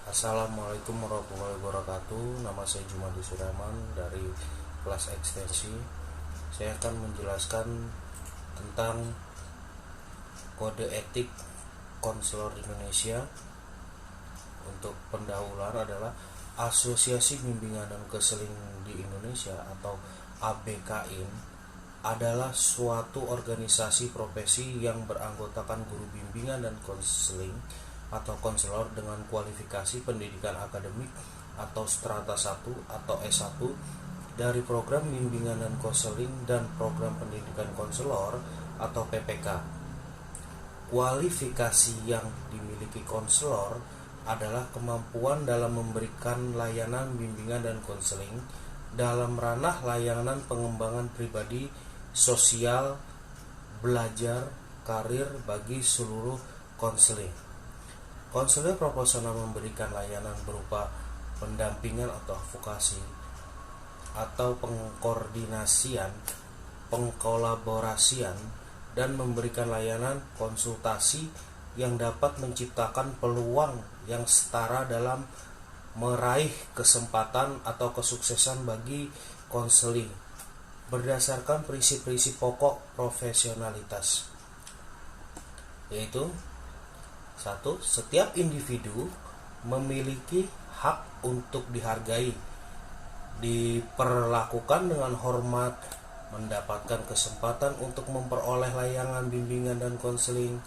Assalamualaikum warahmatullahi wabarakatuh. Nama saya Jumadi Suraman dari kelas ekstensi. Saya akan menjelaskan tentang kode etik konselor Indonesia. Untuk pendahuluan adalah Asosiasi Bimbingan dan Konseling di Indonesia atau ABKIN adalah suatu organisasi profesi yang beranggotakan guru bimbingan dan konseling atau konselor dengan kualifikasi pendidikan akademik atau strata 1 atau S1 dari program bimbingan dan konseling dan program pendidikan konselor atau PPK. Kualifikasi yang dimiliki konselor adalah kemampuan dalam memberikan layanan bimbingan dan konseling dalam ranah layanan pengembangan pribadi, sosial, belajar, karir bagi seluruh konseling. Konselor proporsional memberikan layanan berupa pendampingan atau advokasi atau pengkoordinasian, pengkolaborasian, dan memberikan layanan konsultasi yang dapat menciptakan peluang yang setara dalam meraih kesempatan atau kesuksesan bagi konseling berdasarkan prinsip-prinsip pokok profesionalitas, yaitu 1. Setiap individu memiliki hak untuk dihargai, diperlakukan dengan hormat, mendapatkan kesempatan untuk memperoleh layanan bimbingan dan konseling.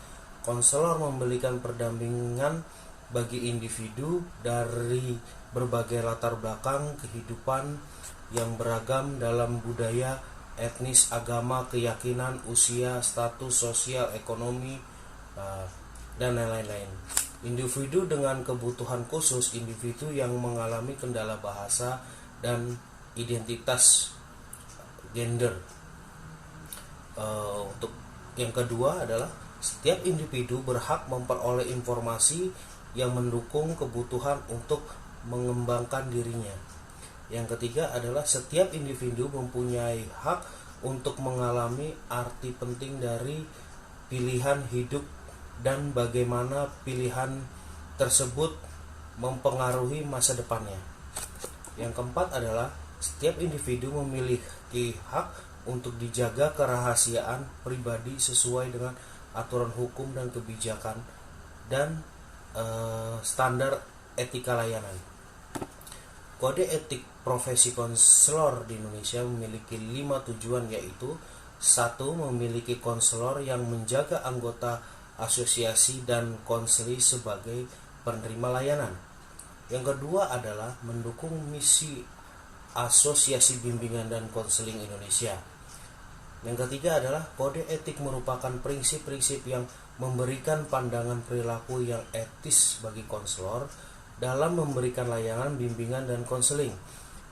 Konselor memberikan pendampingan bagi individu dari berbagai latar belakang kehidupan yang beragam dalam budaya, etnis, agama, keyakinan, usia, status sosial, ekonomi, dan lain-lain. Individu dengan kebutuhan khusus, individu yang mengalami kendala bahasa dan identitas gender. Untuk yang kedua adalah setiap individu berhak memperoleh informasi yang mendukung kebutuhan untuk mengembangkan dirinya. Yang ketiga adalah setiap individu mempunyai hak untuk mengalami arti penting dari pilihan hidup dan bagaimana pilihan tersebut mempengaruhi masa depannya. Yang keempat adalah setiap individu memiliki hak untuk dijaga kerahasiaan pribadi sesuai dengan aturan hukum dan kebijakan dan standar etika layanan. Kode etik profesi konselor di Indonesia memiliki 5 tujuan, yaitu 1. Memiliki konselor yang menjaga anggota asosiasi dan konseli sebagai penerima layanan. Yang kedua adalah mendukung misi Asosiasi Bimbingan dan Konseling Indonesia. Yang ketiga adalah kode etik merupakan prinsip-prinsip yang memberikan pandangan perilaku yang etis bagi konselor dalam memberikan layanan bimbingan dan konseling.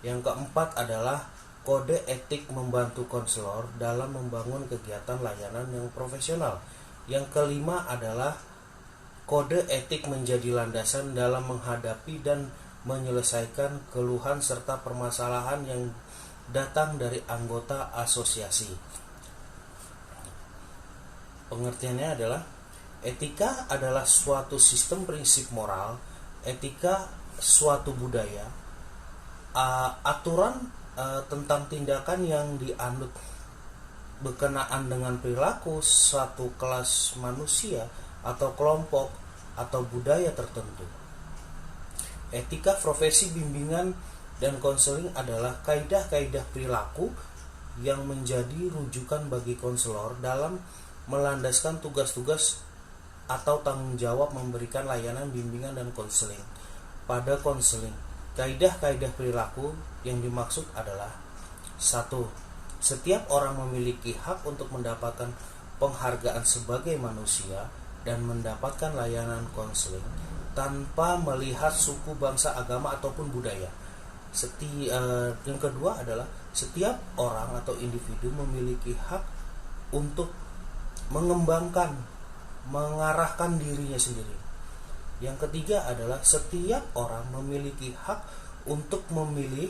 Yang keempat adalah kode etik membantu konselor dalam membangun kegiatan layanan yang profesional. Yang kelima adalah kode etik menjadi landasan dalam menghadapi dan menyelesaikan keluhan serta permasalahan yang datang dari anggota asosiasi. Pengertiannya adalah etika adalah suatu sistem prinsip moral, etika suatu budaya, aturan tentang tindakan yang dianut berkenaan dengan perilaku suatu kelas manusia atau kelompok atau budaya tertentu. Etika profesi bimbingan dan konseling adalah kaidah-kaidah perilaku yang menjadi rujukan bagi konselor dalam melandaskan tugas-tugas atau tanggung jawab memberikan layanan bimbingan dan konseling. Pada konseling, kaidah-kaidah perilaku yang dimaksud adalah 1. Setiap orang memiliki hak untuk mendapatkan penghargaan sebagai manusia dan mendapatkan layanan konseling tanpa melihat suku, bangsa, agama, ataupun budaya. Yang kedua adalah setiap orang atau individu memiliki hak untuk mengembangkan, mengarahkan dirinya sendiri. Yang ketiga adalah setiap orang memiliki hak untuk memilih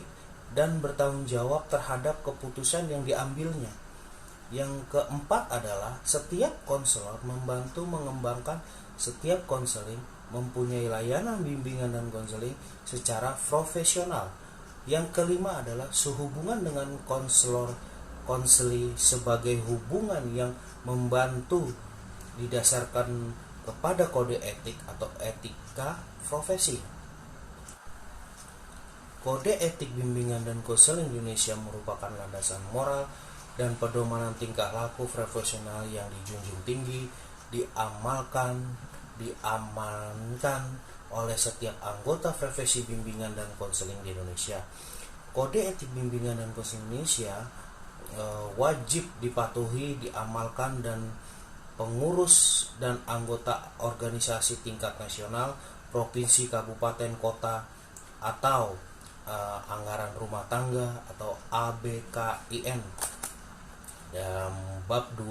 dan bertanggung jawab terhadap keputusan yang diambilnya. Yang keempat adalah setiap konselor membantu mengembangkan setiap konseling mempunyai layanan bimbingan dan konseling secara profesional. Yang kelima adalah sehubungan dengan konseli sebagai hubungan yang membantu didasarkan kepada kode etik atau etika profesi. Kode etik bimbingan dan konseling Indonesia merupakan landasan moral dan pedoman tingkah laku profesional yang dijunjung tinggi, diamankan oleh setiap anggota profesi bimbingan dan konseling di Indonesia. Kode etik bimbingan dan konseling Indonesia wajib dipatuhi, diamalkan dan pengurus dan anggota organisasi tingkat nasional, provinsi, kabupaten, kota, atau anggaran rumah tangga atau ABKIN dalam bab 2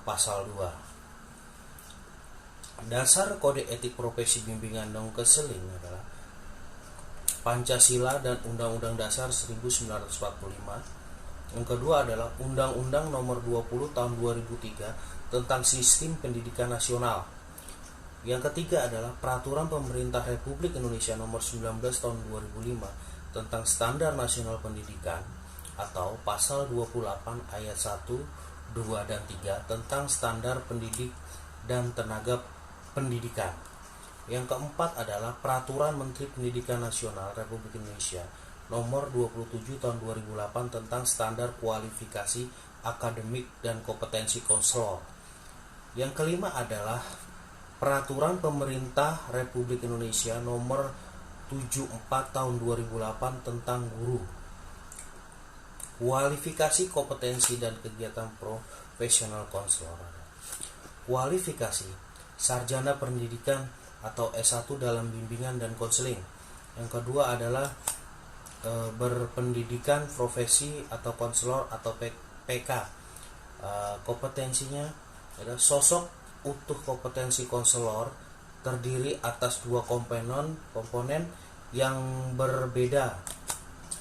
pasal 2. Dasar kode etik profesi bimbingan dan konseling adalah Pancasila dan Undang-Undang Dasar 1945. Yang kedua adalah Undang-Undang Nomor 20 Tahun 2003 tentang Sistem Pendidikan Nasional. Yang ketiga adalah Peraturan Pemerintah Republik Indonesia Nomor 19 Tahun 2005 tentang Standar Nasional Pendidikan, atau Pasal 28 Ayat 1, 2, dan 3 tentang Standar Pendidik dan Tenaga Pendidikan. Yang keempat adalah Peraturan Menteri Pendidikan Nasional Republik Indonesia Nomor 27 Tahun 2008 tentang Standar Kualifikasi Akademik dan Kompetensi Konselor. Yang kelima adalah Peraturan Pemerintah Republik Indonesia Nomor 74 Tahun 2008 tentang Guru. Kualifikasi, kompetensi, dan kegiatan profesional konselor. Kualifikasi sarjana pendidikan atau S1 dalam bimbingan dan konseling. Yang kedua adalah berpendidikan profesi atau konselor atau PK. Kompetensinya adalah sosok utuh kompetensi konselor terdiri atas dua komponen yang berbeda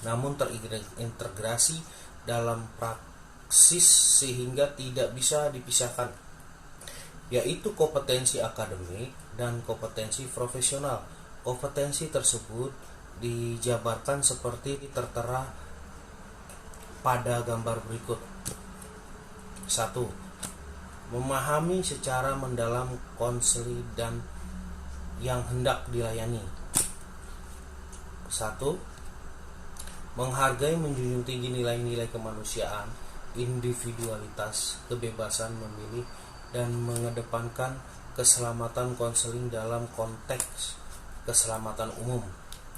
namun terintegrasi dalam praksis sehingga tidak bisa dipisahkan, yaitu kompetensi akademik dan kompetensi profesional. Kompetensi tersebut dijabarkan seperti tertera pada gambar berikut. 1. Memahami secara mendalam konseli dan yang hendak dilayani. 1. Menghargai, menjunjung tinggi nilai-nilai kemanusiaan, individualitas, kebebasan memilih, dan mengedepankan keselamatan konseling dalam konteks keselamatan umum.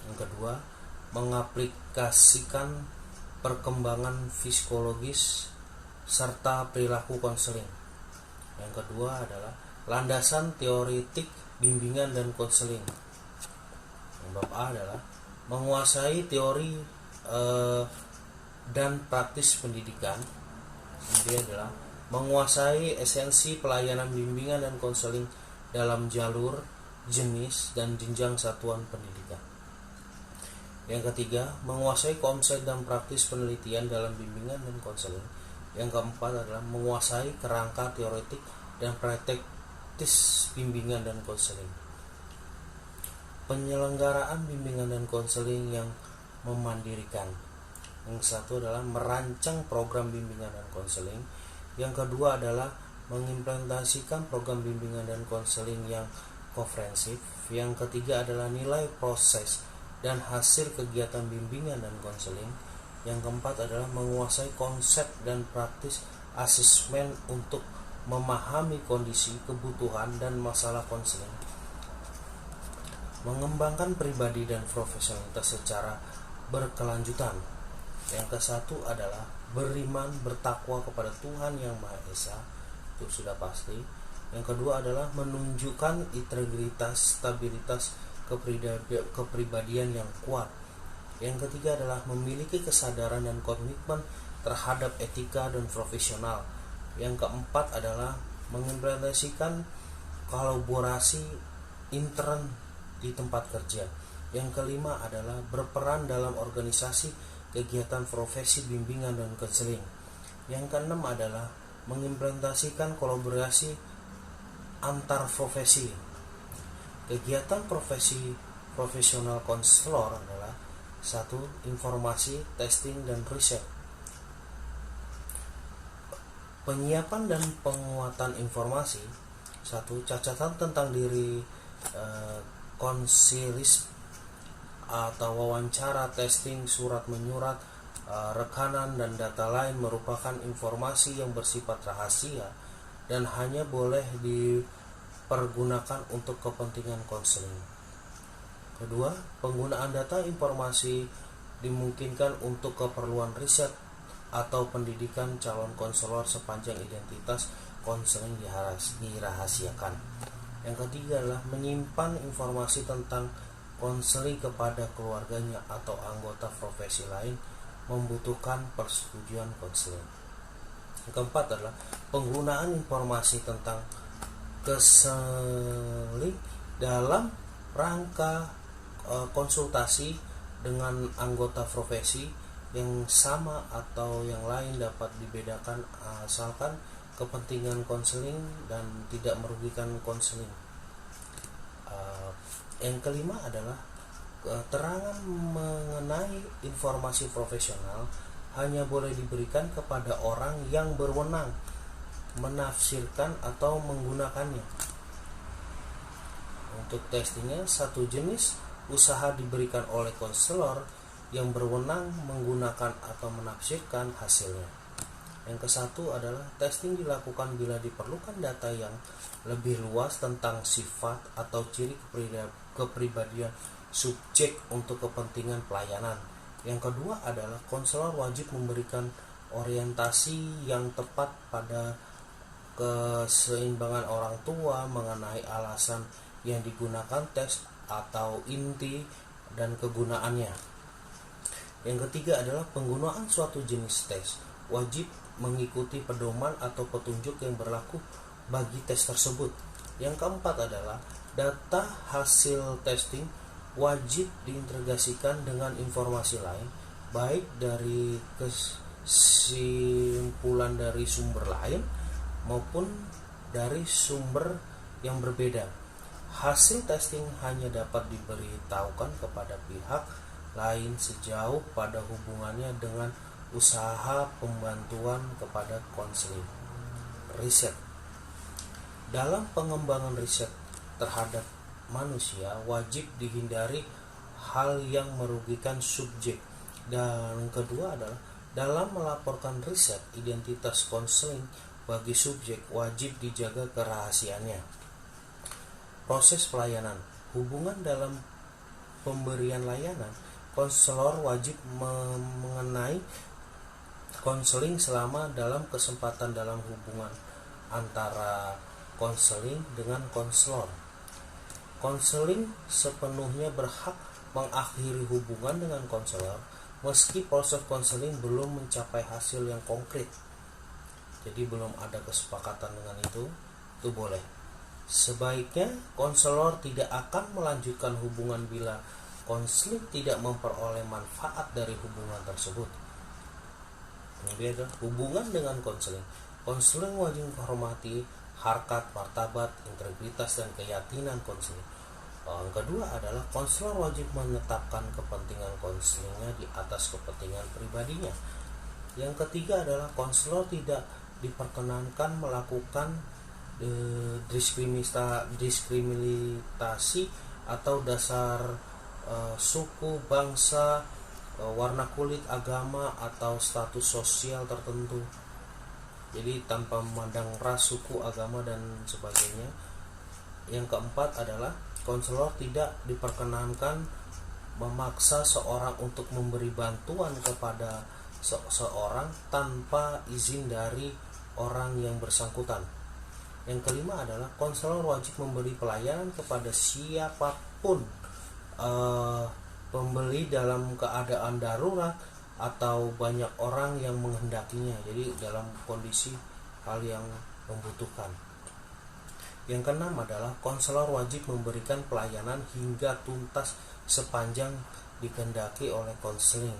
Yang kedua, mengaplikasikan perkembangan psikologis serta perilaku konseling. Yang kedua adalah landasan teoretik bimbingan dan konseling. Yang bab A adalah menguasai teori dan praktis pendidikan. Kemudian adalah menguasai esensi pelayanan bimbingan dan konseling dalam jalur, jenis, dan jenjang satuan pendidikan. Yang ketiga, menguasai konsep dan praktis penelitian dalam bimbingan dan konseling. Yang keempat adalah menguasai kerangka teoretik dan praktis bimbingan dan konseling. Penyelenggaraan bimbingan dan konseling yang memandirikan. Yang satu adalah merancang program bimbingan dan konseling. Yang kedua adalah mengimplementasikan program bimbingan dan konseling yang komprehensif. Yang ketiga adalah nilai proses dan hasil kegiatan bimbingan dan konseling. Yang keempat adalah menguasai konsep dan praktis asesmen untuk memahami kondisi, kebutuhan, dan masalah konseling. Mengembangkan pribadi dan profesionalitas secara berkelanjutan. Yang ke-1 adalah beriman, bertakwa kepada Tuhan Yang Maha Esa, itu sudah pasti. Yang kedua adalah menunjukkan integritas, stabilitas, kepribadian yang kuat. Yang ketiga adalah memiliki kesadaran dan komitmen terhadap etika dan profesional. Yang keempat adalah mengimplementasikan kolaborasi intern di tempat kerja. Yang kelima adalah berperan dalam organisasi kegiatan profesi bimbingan dan konseling. Yang keenam adalah mengimplementasikan kolaborasi antar profesi. Kegiatan profesional konselor adalah satu, informasi, testing, dan riset. Penyiapan dan penguatan informasi. Satu, catatan tentang diri konsilis atau wawancara, testing, surat menyurat, rekanan, dan data lain merupakan informasi yang bersifat rahasia dan hanya boleh dipergunakan untuk kepentingan konseling. Kedua, penggunaan data informasi dimungkinkan untuk keperluan riset atau pendidikan calon konselor sepanjang identitas konseling dirahasiakan. Yang ketiga adalah menyimpan informasi tentang konseling kepada keluarganya atau anggota profesi lain membutuhkan persetujuan konseling. Yang keempat adalah penggunaan informasi tentang konseling dalam rangka konsultasi dengan anggota profesi yang sama atau yang lain dapat dibedakan asalkan kepentingan konseling dan tidak merugikan konseling. Yang kelima adalah keterangan mengenai informasi profesional hanya boleh diberikan kepada orang yang berwenang menafsirkan atau menggunakannya. Untuk testingnya, satu jenis usaha diberikan oleh konselor yang berwenang menggunakan atau menafsirkan hasilnya. Yang kesatu adalah testing dilakukan bila diperlukan data yang lebih luas tentang sifat atau ciri kepribadian subjek untuk kepentingan pelayanan. Yang kedua adalah konselor wajib memberikan orientasi yang tepat pada keseimbangan orang tua mengenai alasan yang digunakan tes atau inti dan kegunaannya. Yang ketiga adalah penggunaan suatu jenis tes wajib mengikuti pedoman atau petunjuk yang berlaku bagi tes tersebut. Yang keempat adalah data hasil testing wajib diintegrasikan dengan informasi lain, baik dari kesimpulan dari sumber lain maupun dari sumber yang berbeda. Hasil testing hanya dapat diberitahukan kepada pihak lain sejauh pada hubungannya dengan usaha pembantuan kepada konseling. Riset. Dalam pengembangan riset terhadap manusia wajib dihindari hal yang merugikan subjek. Dan kedua adalah dalam melaporkan riset, identitas konseling bagi subjek wajib dijaga kerahasiaannya. Proses pelayanan. Hubungan dalam pemberian layanan, konselor wajib mengenai konseling selama dalam kesempatan dalam hubungan antara konseling dengan konselor. Konseling sepenuhnya berhak mengakhiri hubungan dengan konselor meski proses konseling belum mencapai hasil yang konkret. Jadi belum ada kesepakatan dengan itu boleh. Sebaiknya konselor tidak akan melanjutkan hubungan bila konseling tidak memperoleh manfaat dari hubungan tersebut. Ini adalah hubungan dengan konseling. Konseling wajib menghormati harkat, martabat, integritas, dan keyakinan konseling. Yang kedua adalah konselor wajib menetapkan kepentingan konselingnya di atas kepentingan pribadinya. Yang ketiga adalah konselor tidak diperkenankan melakukan diskriminasi atau dasar suku, bangsa, warna kulit, agama, atau status sosial tertentu. Jadi tanpa memandang ras, suku, agama, dan sebagainya. Yang keempat adalah konselor tidak diperkenankan memaksa seorang untuk memberi bantuan kepada seseorang tanpa izin dari orang yang bersangkutan. Yang kelima adalah konselor wajib memberi pelayanan kepada siapapun pembeli dalam keadaan darurat atau banyak orang yang menghendakinya, jadi dalam kondisi hal yang membutuhkan. Yang keenam adalah konselor wajib memberikan pelayanan hingga tuntas sepanjang dikehendaki oleh konseling.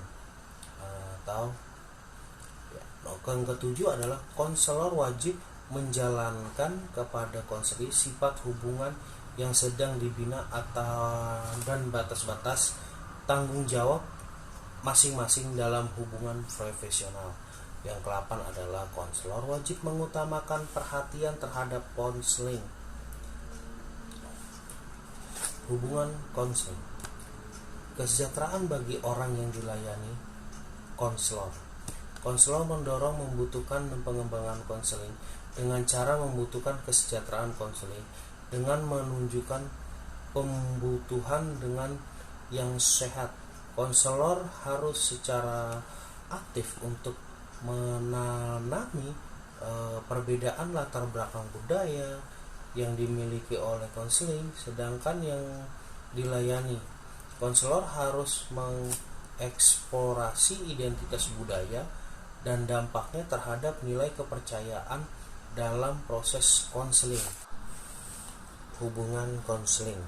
Yang ketujuh adalah konselor wajib menjalankan kepada konseling sifat hubungan yang sedang dibina atau dan batas-batas tanggung jawab masing-masing dalam hubungan profesional. Yang ke-8 adalah konselor wajib mengutamakan perhatian terhadap konseling. Hubungan konseling. Kesejahteraan bagi orang yang dilayani konselor. Konselor mendorong membutuhkan pengembangan konseling dengan cara membutuhkan kesejahteraan konseling dengan menunjukkan pembutuhan dengan yang sehat. Konselor harus secara aktif untuk menanami perbedaan latar belakang budaya yang dimiliki oleh konseling, sedangkan yang dilayani. Konselor harus mengeksplorasi identitas budaya dan dampaknya terhadap nilai kepercayaan dalam proses konseling. Hubungan konseling.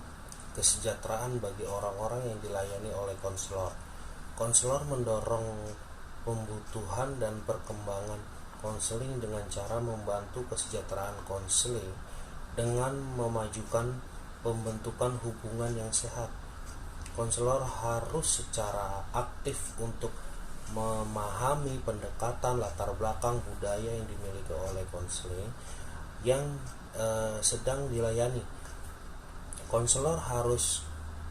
Kesejahteraan bagi orang-orang yang dilayani oleh konselor. Konselor mendorong pembutuhan dan perkembangan konseling dengan cara membantu kesejahteraan konseling dengan memajukan pembentukan hubungan yang sehat. Konselor harus secara aktif untuk memahami pendekatan latar belakang budaya yang dimiliki oleh konseling yang sedang dilayani. Konselor harus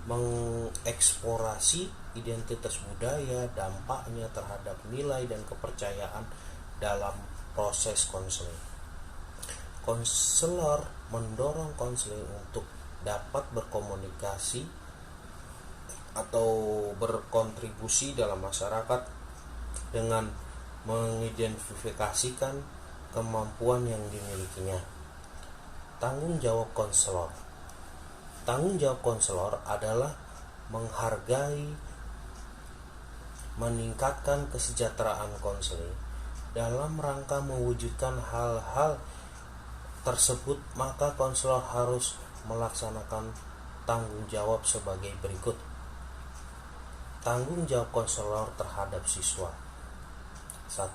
mengeksplorasi identitas budaya, dampaknya terhadap nilai dan kepercayaan dalam proses konseling. Konselor mendorong konseling untuk dapat berkomunikasi atau berkontribusi dalam masyarakat dengan mengidentifikasikan kemampuan yang dimilikinya. Tanggung jawab konselor. Tanggung jawab konselor adalah menghargai, meningkatkan kesejahteraan konseling. Dalam rangka mewujudkan hal-hal tersebut, maka konselor harus melaksanakan tanggung jawab sebagai berikut. Tanggung jawab konselor terhadap siswa. 1.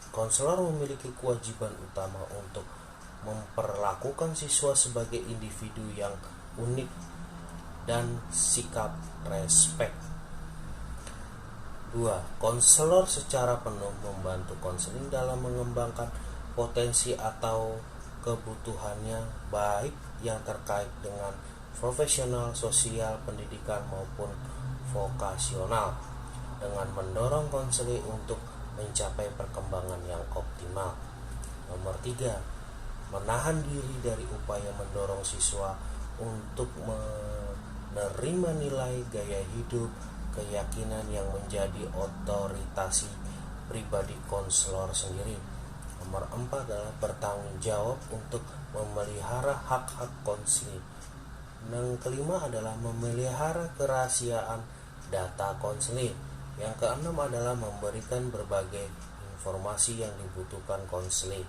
Konselor memiliki kewajiban utama untuk memperlakukan siswa sebagai individu yang unik dan sikap respek. 2. Konselor secara penuh membantu konseling dalam mengembangkan potensi atau kebutuhannya, baik yang terkait dengan profesional, sosial, pendidikan maupun vokasional, dengan mendorong konseling untuk mencapai perkembangan yang optimal. Nomor 3. Menahan diri dari upaya mendorong siswa untuk menerima nilai, gaya hidup, keyakinan yang menjadi otoritasi pribadi konselor sendiri. Nomor 4 adalah bertanggung jawab untuk memelihara hak-hak konseling. Yang kelima adalah memelihara kerahasiaan data konseling. Yang keenam adalah memberikan berbagai informasi yang dibutuhkan konseling.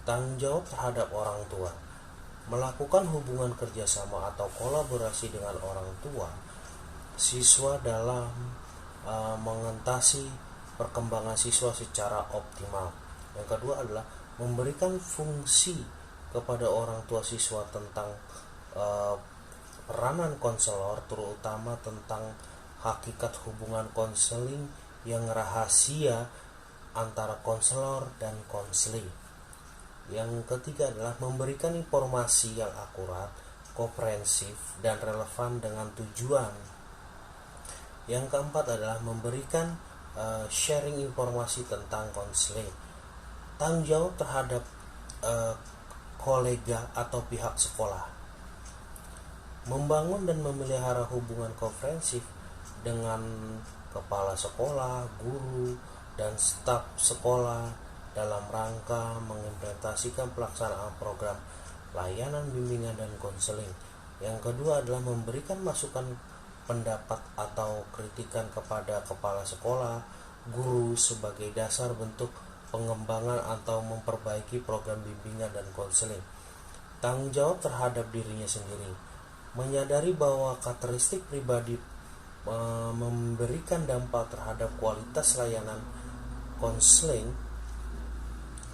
Tanggung jawab terhadap orang tua. Melakukan hubungan kerjasama atau kolaborasi dengan orang tua siswa dalam mengentasi perkembangan siswa secara optimal. Yang kedua adalah memberikan fungsi kepada orang tua siswa tentang peranan konselor, terutama tentang hakikat hubungan konseling yang rahasia antara konselor dan konseling. Yang ketiga adalah memberikan informasi yang akurat, komprehensif, dan relevan dengan tujuan. Yang keempat adalah memberikan sharing informasi tentang konseling. Tanggung jawab terhadap kolega atau pihak sekolah. Membangun dan memelihara hubungan komprehensif dengan kepala sekolah, guru, dan staf sekolah dalam rangka mengimplementasikan pelaksanaan program layanan bimbingan dan konseling. Yang kedua adalah memberikan masukan, pendapat atau kritikan kepada kepala sekolah, guru sebagai dasar bentuk pengembangan atau memperbaiki program bimbingan dan konseling. Tanggung jawab terhadap dirinya sendiri. Menyadari bahwa karakteristik pribadi memberikan dampak terhadap kualitas layanan konseling.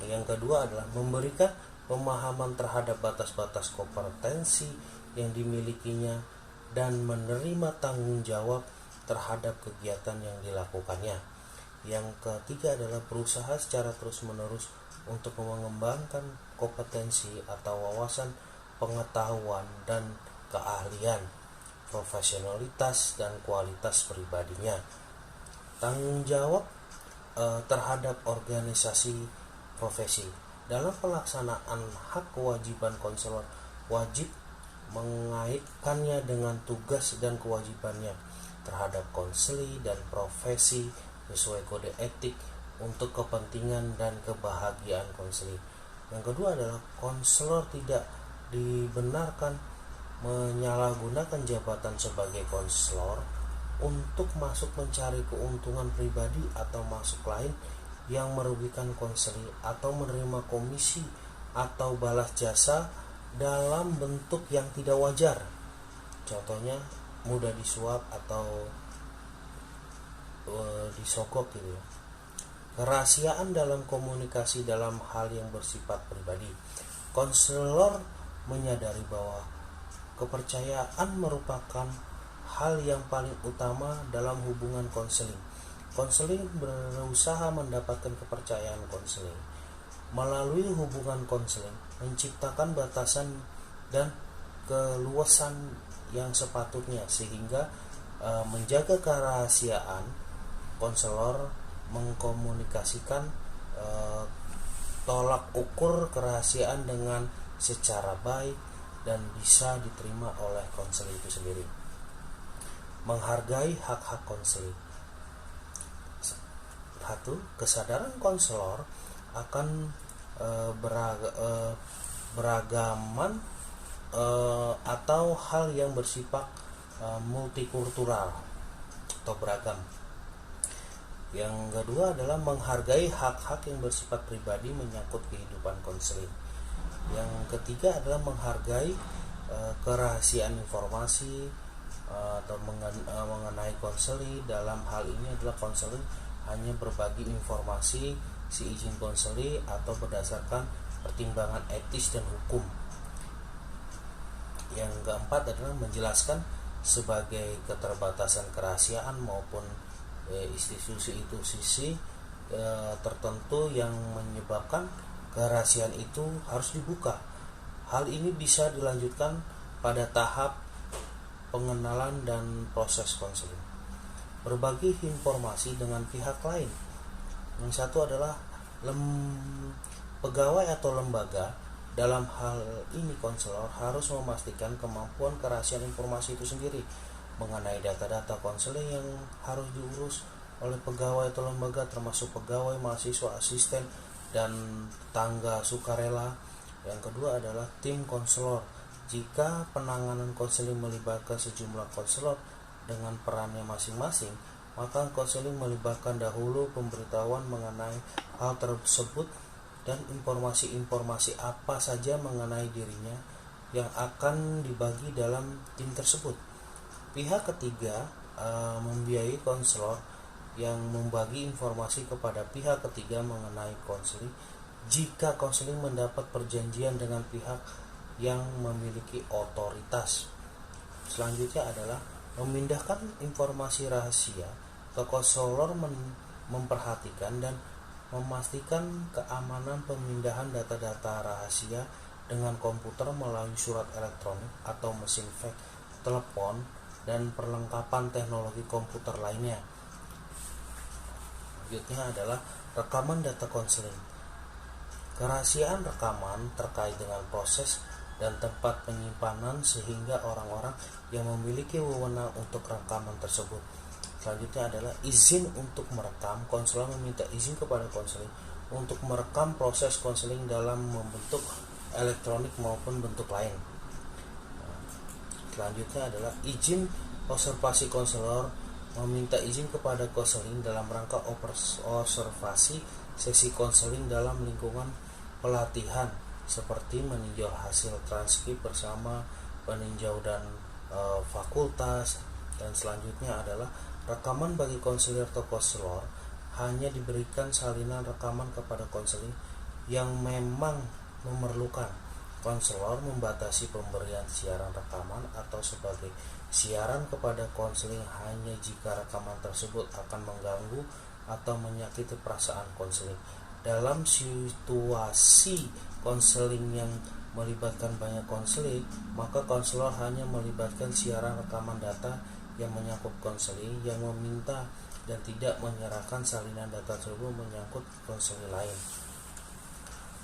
Yang kedua adalah memberikan pemahaman terhadap batas-batas kompetensi yang dimilikinya dan menerima tanggung jawab terhadap kegiatan yang dilakukannya. Yang ketiga adalah berusaha secara terus-menerus untuk mengembangkan kompetensi atau wawasan pengetahuan dan keahlian, profesionalitas dan kualitas pribadinya. Tanggung jawab terhadap organisasi profesi. Dalam pelaksanaan hak kewajiban konselor wajib mengaitkannya dengan tugas dan kewajibannya terhadap konseli dan profesi sesuai kode etik untuk kepentingan dan kebahagiaan konseli. Yang kedua adalah konselor tidak dibenarkan menyalahgunakan jabatan sebagai konselor untuk masuk mencari keuntungan pribadi atau masuk lain yang merugikan konseli atau menerima komisi atau balas jasa dalam bentuk yang tidak wajar. Contohnya mudah disuap atau disogok gitu ya. Kerahasiaan dalam komunikasi dalam hal yang bersifat pribadi. Konselor menyadari bahwa kepercayaan merupakan hal yang paling utama dalam hubungan konseling. Konseling berusaha mendapatkan kepercayaan konseling. Melalui hubungan konseling menciptakan batasan dan keluasan yang sepatutnya sehingga menjaga kerahasiaan. Konselor mengkomunikasikan tolak ukur kerahasiaan dengan secara baik dan bisa diterima oleh konselor itu sendiri. Menghargai hak-hak konselor. 1. Kesadaran konselor akan beragaman atau hal yang bersifat multikultural atau beragam. Yang kedua adalah menghargai hak-hak yang bersifat pribadi menyangkut kehidupan konseling. Yang ketiga adalah menghargai kerahasiaan informasi atau mengenai konseling. Dalam hal ini adalah konseling hanya berbagi informasi si izin konseling atau berdasarkan pertimbangan etis dan hukum. Yang keempat adalah menjelaskan sebagai keterbatasan kerahasiaan maupun institusi tertentu yang menyebabkan kerahasiaan itu harus dibuka. Hal ini bisa dilanjutkan pada tahap pengenalan dan proses konseling. Berbagi informasi dengan pihak lain. Yang satu adalah pegawai atau lembaga. Dalam hal ini konselor harus memastikan kemampuan kerahasiaan informasi itu sendiri mengenai data-data konseling yang harus diurus oleh pegawai atau lembaga, termasuk pegawai, mahasiswa, asisten, dan tetangga sukarela. Yang kedua adalah tim konselor. Jika penanganan konseling melibatkan sejumlah konselor dengan perannya masing-masing, maka konseling melibatkan dahulu pemberitahuan mengenai hal tersebut dan informasi-informasi apa saja mengenai dirinya yang akan dibagi dalam tim tersebut. Pihak ketiga membiayai konselor yang membagi informasi kepada pihak ketiga mengenai konseling jika konseling mendapat perjanjian dengan pihak yang memiliki otoritas. Selanjutnya adalah memindahkan informasi rahasia ke konselor, memperhatikan dan memastikan keamanan pemindahan data-data rahasia dengan komputer melalui surat elektronik atau mesin fax, telepon, dan perlengkapan teknologi komputer lainnya. Selanjutnya adalah rekaman data konseling. Kerahasiaan rekaman terkait dengan proses dan tempat penyimpanan sehingga orang-orang yang memiliki wewenang untuk rekaman tersebut. Selanjutnya adalah izin untuk merekam. Konselor meminta izin kepada konseling untuk merekam proses konseling dalam bentuk elektronik maupun bentuk lain. Selanjutnya adalah izin observasi. Konselor meminta izin kepada konseling dalam rangka observasi sesi konseling dalam lingkungan pelatihan seperti meninjau hasil transkrip bersama peninjau dan fakultas. Dan selanjutnya adalah rekaman bagi konselor atau konselor hanya diberikan salinan rekaman kepada konseling yang memang memerlukan. Konselor membatasi pemberian siaran rekaman atau sebagai siaran kepada konseling hanya jika rekaman tersebut akan mengganggu atau menyakiti perasaan konseling. Dalam situasi konseling yang melibatkan banyak konseling, maka konselor hanya melibatkan siaran rekaman data yang menyangkut konseling yang meminta dan tidak menyerahkan salinan data tersebut menyangkut konseling lain.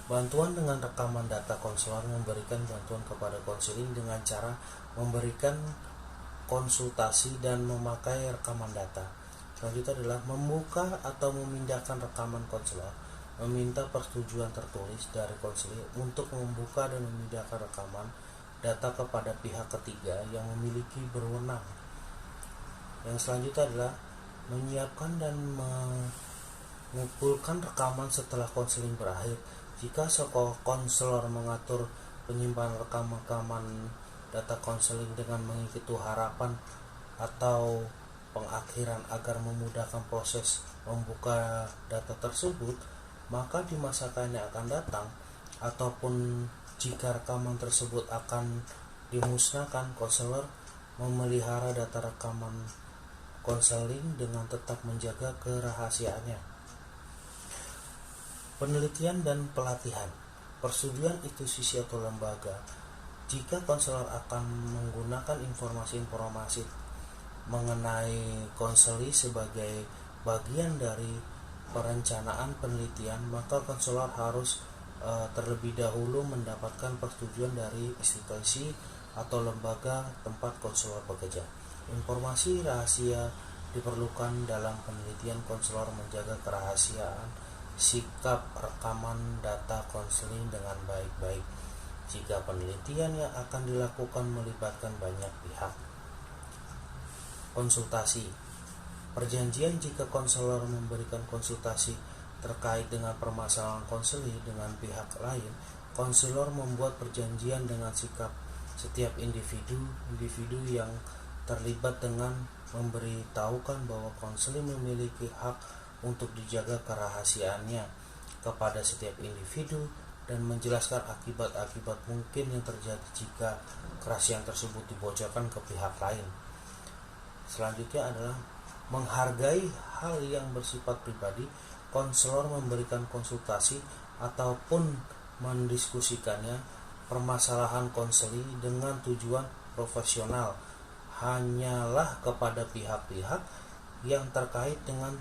Bantuan dengan rekaman data. Konselor memberikan bantuan kepada konseling dengan cara memberikan konsultasi dan memakai rekaman data. Selanjutnya adalah membuka atau memindahkan rekaman konselor. Meminta persetujuan tertulis dari konseling untuk membuka dan memindahkan rekaman data kepada pihak ketiga yang memiliki berwenang. Yang selanjutnya adalah menyiapkan dan mengumpulkan rekaman setelah konseling berakhir. Jika konselor mengatur penyimpanan rekaman data konseling dengan mengikuti harapan atau pengakhiran agar memudahkan proses membuka data tersebut, maka di masa yang akan datang ataupun jika rekaman tersebut akan dimusnahkan, konselor memelihara data rekaman konseling dengan tetap menjaga kerahasiaannya. Penelitian dan pelatihan. Persetujuan institusi atau lembaga. Jika konselor akan menggunakan informasi-informasi mengenai konseling sebagai bagian dari perencanaan penelitian, maka konselor harus terlebih dahulu mendapatkan persetujuan dari institusi atau lembaga tempat konselor bekerja. Informasi rahasia diperlukan dalam penelitian. Konselor menjaga kerahasiaan sikap rekaman data konseling dengan baik-baik jika penelitian yang akan dilakukan melibatkan banyak pihak. Konsultasi. Perjanjian. Jika konselor memberikan konsultasi terkait dengan permasalahan konseling dengan pihak lain, konselor membuat perjanjian dengan sikap setiap individu yang terlibat dengan memberitahukan bahwa konseling memiliki hak untuk dijaga kerahasiaannya kepada setiap individu dan menjelaskan akibat-akibat mungkin yang terjadi jika kerahasiaan tersebut dibocorkan ke pihak lain. Selanjutnya adalah menghargai hal yang bersifat pribadi. Konselor memberikan konsultasi ataupun mendiskusikannya permasalahan konseling dengan tujuan profesional hanyalah kepada pihak-pihak yang terkait dengan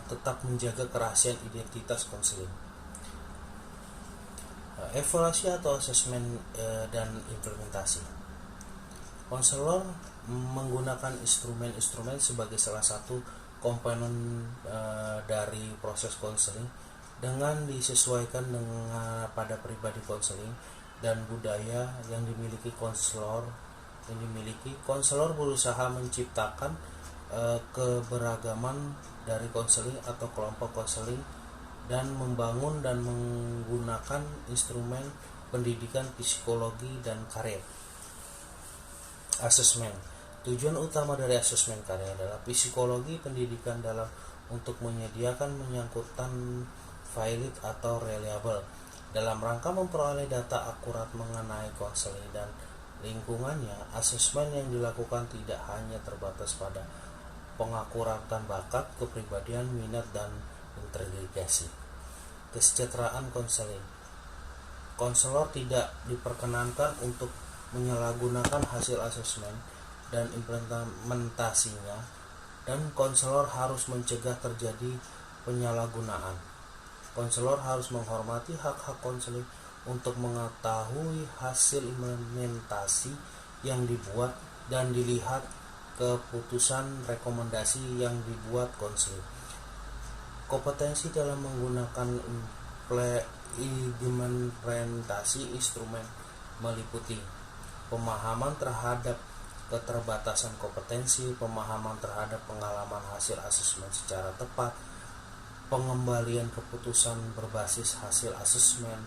tetap menjaga kerahasiaan identitas konseling. Evaluasi atau asesmen dan implementasi. Konselor menggunakan instrumen-instrumen sebagai salah satu komponen dari proses konseling dengan disesuaikan dengan pada pribadi konseling dan budaya yang dimiliki konselor. Konselor berusaha menciptakan keberagaman dari konseling atau kelompok konseling dan membangun dan menggunakan instrumen pendidikan psikologi dan karir. Asesmen. Tujuan utama dari asesmen karir adalah psikologi pendidikan dalam untuk menyediakan menyangkutan valid atau reliable dalam rangka memperoleh data akurat mengenai konseling dan lingkungannya. Asesmen yang dilakukan tidak hanya terbatas pada pengakuratan bakat, kepribadian, minat, dan integrasi. Kesejahteraan konseling. Konselor tidak diperkenankan untuk menyalahgunakan hasil asesmen dan implementasinya, dan konselor harus mencegah terjadi penyalahgunaan. Konselor harus menghormati hak-hak konseling untuk mengetahui hasil implementasi yang dibuat dan dilihat keputusan rekomendasi yang dibuat konseling. Kompetensi dalam menggunakan implementasi instrumen meliputi pemahaman terhadap keterbatasan kompetensi, pemahaman terhadap pengalaman hasil asesmen secara tepat, pengembalian keputusan berbasis hasil asesmen,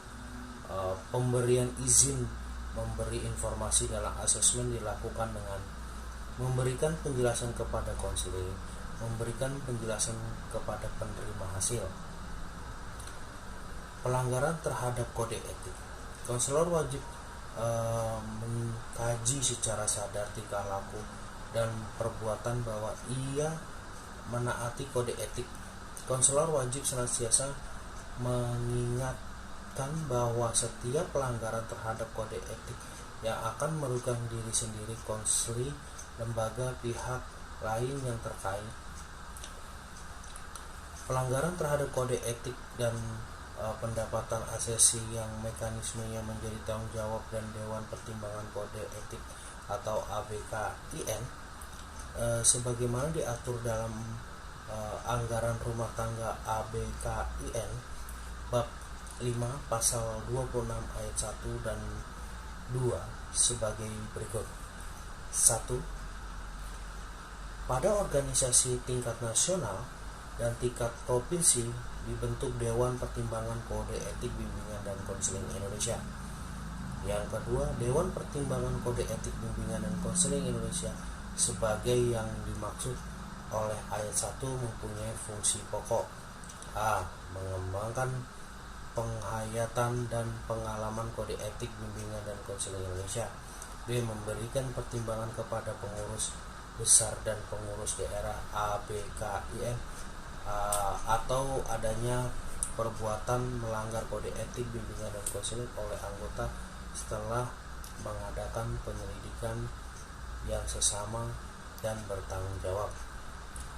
pemberian izin memberi informasi dalam asesmen dilakukan dengan memberikan penjelasan kepada konseling, memberikan penjelasan kepada penerima hasil. Pelanggaran terhadap kode etik. Konselor wajib mengkaji secara sadar tingkah laku dan perbuatan bahwa ia menaati kode etik. Konselor wajib senantiasa mengingatkan bahwa setiap pelanggaran terhadap kode etik yang akan merugikan diri sendiri, konseling, lembaga, pihak lain yang terkait. Pelanggaran terhadap kode etik dan pendapatan asesi yang mekanismenya menjadi tanggung jawab dan Dewan Pertimbangan Kode Etik atau ABKIN sebagaimana diatur dalam anggaran rumah tangga ABKIN bab 5 pasal 26 ayat 1 dan 2 sebagai berikut. 1. Pada organisasi tingkat nasional dan tingkat provinsi dibentuk Dewan Pertimbangan Kode Etik Bimbingan dan Konseling Indonesia. Yang kedua, Dewan Pertimbangan Kode Etik Bimbingan dan Konseling Indonesia sebagai yang dimaksud oleh ayat 1 mempunyai fungsi pokok: A. Mengembangkan penghayatan dan pengalaman kode etik bimbingan dan konseling Indonesia. B. Memberikan pertimbangan kepada pengurus besar dan pengurus daerah ABKIN atau adanya perbuatan melanggar kode etik bimbingan dan konseling oleh anggota setelah mengadakan penyelidikan yang sesama dan bertanggung jawab.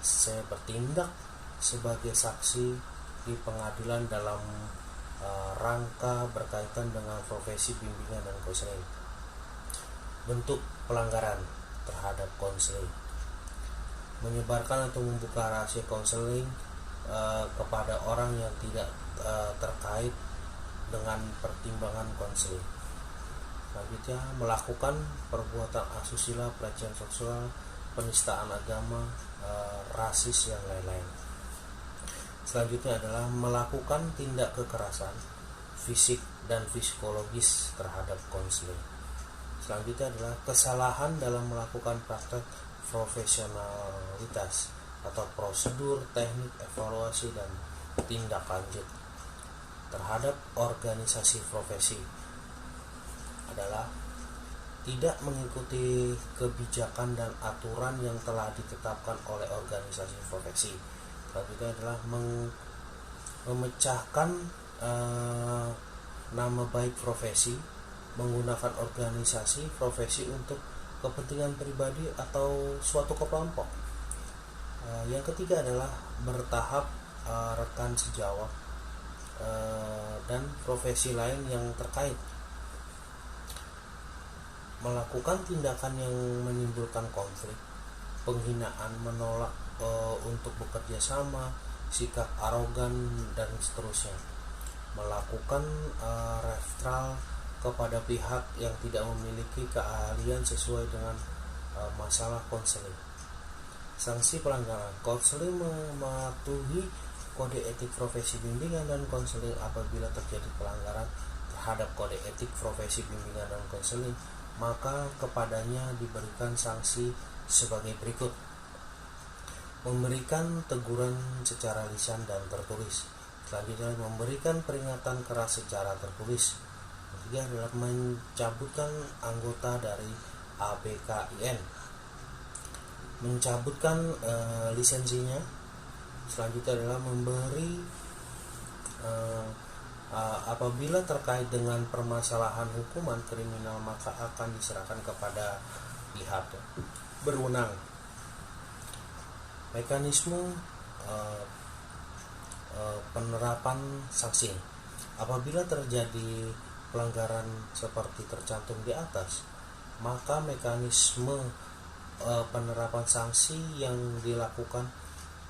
C. Bertindak sebagai saksi di pengadilan dalam rangka berkaitan dengan profesi bimbingan dan konseling. Bentuk pelanggaran terhadap konseling: menyebarkan atau membuka rahasia konseling kepada orang yang tidak terkait dengan pertimbangan konseling. Selanjutnya, melakukan perbuatan asusila, pelecehan seksual, penistaan agama, rasis, yang lain-lain. Selanjutnya adalah melakukan tindak kekerasan fisik dan psikologis terhadap konseling. Selanjutnya adalah kesalahan dalam melakukan praktek profesionalitas atau prosedur, teknik, evaluasi, dan tindak lanjut terhadap organisasi profesi adalah tidak mengikuti kebijakan dan aturan yang telah ditetapkan oleh organisasi profesi. Selanjutnya adalah memecahkan nama baik profesi, menggunakan organisasi profesi untuk kepentingan pribadi atau suatu kelompok. Yang ketiga adalah bertahap rekan sejawat dan profesi lain yang terkait melakukan tindakan yang menimbulkan konflik, penghinaan, menolak untuk bekerja sama, sikap arogan, dan seterusnya. Melakukan referral kepada pihak yang tidak memiliki keahlian sesuai dengan masalah konseling. Sanksi pelanggaran: konseling mematuhi kode etik profesi bimbingan dan konseling. Apabila terjadi pelanggaran terhadap kode etik profesi bimbingan dan konseling, maka kepadanya diberikan sanksi sebagai berikut: memberikan teguran secara lisan dan tertulis. Selanjutnya, memberikan peringatan keras secara tertulis. Ketiga adalah mencabutkan anggota dari ABKIN, mencabutkan lisensinya. Selanjutnya adalah memberi apabila terkait dengan permasalahan hukuman kriminal maka akan diserahkan kepada pihak berwenang. Mekanisme penerapan sanksi: apabila terjadi pelanggaran seperti tercantum di atas, maka mekanisme penerapan sanksi yang dilakukan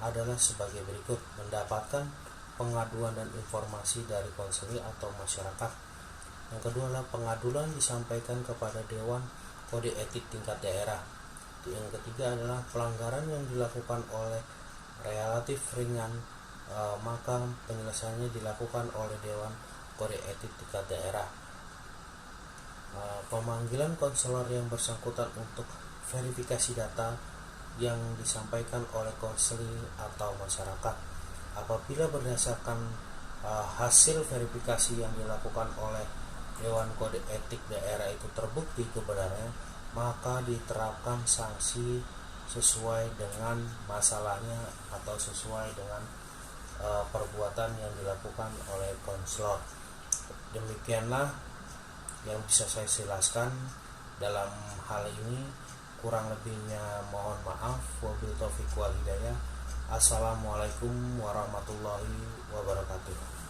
adalah sebagai berikut: mendapatkan pengaduan dan informasi dari konseling atau masyarakat. Yang kedua adalah pengaduan disampaikan kepada Dewan Kode Etik tingkat daerah. Yang ketiga adalah pelanggaran yang dilakukan oleh relatif ringan, maka penyelesaiannya dilakukan oleh Dewan Kode Etik tingkat daerah. Pemanggilan konselor yang bersangkutan untuk verifikasi data yang disampaikan oleh konseling atau masyarakat. Apabila berdasarkan hasil verifikasi yang dilakukan oleh Dewan Kode Etik daerah itu terbukti kebenarannya, maka diterapkan sanksi sesuai dengan masalahnya atau sesuai dengan perbuatan yang dilakukan oleh konselor. Demikianlah yang bisa saya jelaskan dalam hal ini. Kurang lebihnya mohon maaf. Wabillahi taufiq wal hidayah. Assalamualaikum warahmatullahi wabarakatuh.